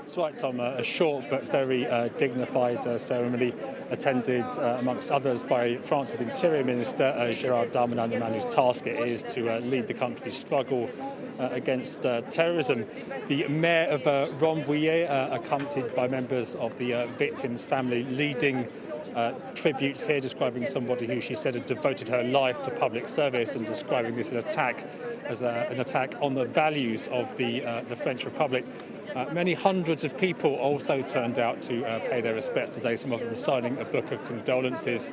That's right, Tom. A short but very dignified ceremony attended, amongst others, by France's Interior Minister, Gérald Darmanin, the man whose task it is to lead the country's struggle against terrorism. The mayor of Rambouillet, accompanied by members of the victim's family, leading tributes here, describing somebody who she said had devoted her life to public service and describing this attack as an attack on the values of the French Republic. Many hundreds of people also turned out to pay their respects today, some of them signing a book of condolences.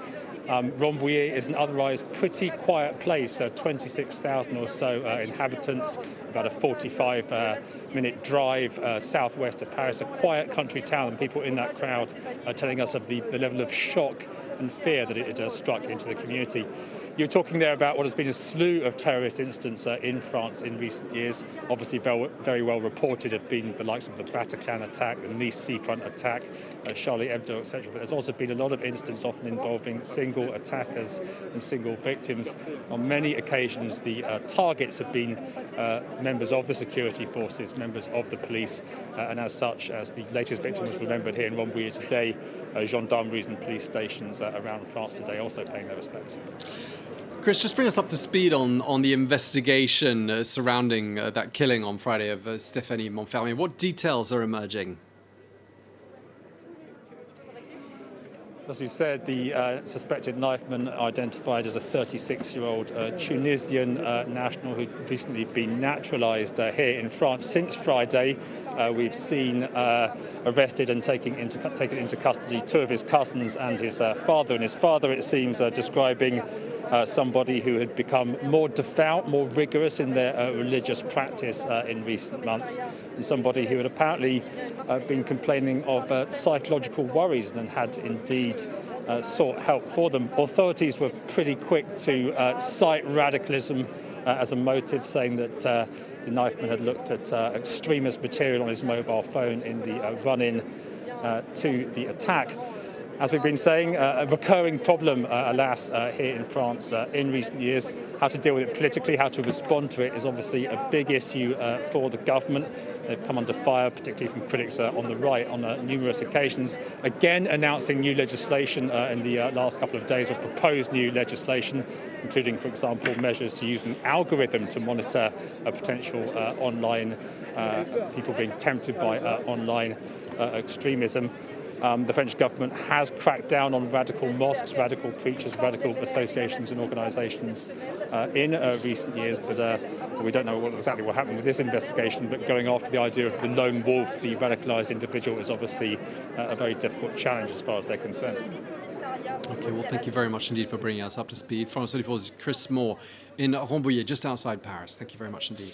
Rambouillet is an otherwise pretty quiet place, 26,000 or so inhabitants, about a 45-minute drive southwest of Paris, a quiet country town, and people in that crowd are telling us of the level of shock and fear that it has struck into the community. You're talking there about what has been a slew of terrorist incidents in France in recent years. Obviously, very well reported have been the likes of the Bataclan attack, the Nice seafront attack, Charlie Hebdo, etc. But there's also been a lot of incidents, often involving single attackers and single victims. On many occasions, the targets have been members of the security forces, members of the police, and as such, as the latest victim was remembered here in Rambouillet today, gendarmeries and police stations around France today also paying their respects. Chris, just bring us up to speed on the investigation surrounding that killing on Friday of Stéphanie Monfermier. What details are emerging? As you said, the suspected knifeman identified as a 36-year-old Tunisian national who'd recently been naturalised here in France. Since Friday, we've seen arrested and taken into custody two of his cousins and his father. And his father, it seems, describing somebody who had become more devout, more rigorous in their religious practice in recent months, and somebody who had apparently been complaining of psychological worries and had indeed sought help for them. Authorities were pretty quick to cite radicalism as a motive, saying that the knifeman had looked at extremist material on his mobile phone in the run-in to the attack. As we've been saying, a recurring problem, alas, here in France in recent years. How to deal with it politically, how to respond to it is obviously a big issue for the government. They've come under fire, particularly from critics on the right, on numerous occasions. Again, announcing new legislation in the last couple of days, or proposed new legislation, including, for example, measures to use an algorithm to monitor potential online people being tempted by online extremism. The French government has cracked down on radical mosques, radical preachers, radical associations and organisations in recent years, but we don't know exactly what happened with this investigation. But going after the idea of the lone wolf, the radicalised individual, is obviously a very difficult challenge as far as they're concerned. Okay, well, thank you very much indeed for bringing us up to speed. France 24's Chris Moore in Rambouillet, just outside Paris. Thank you very much indeed.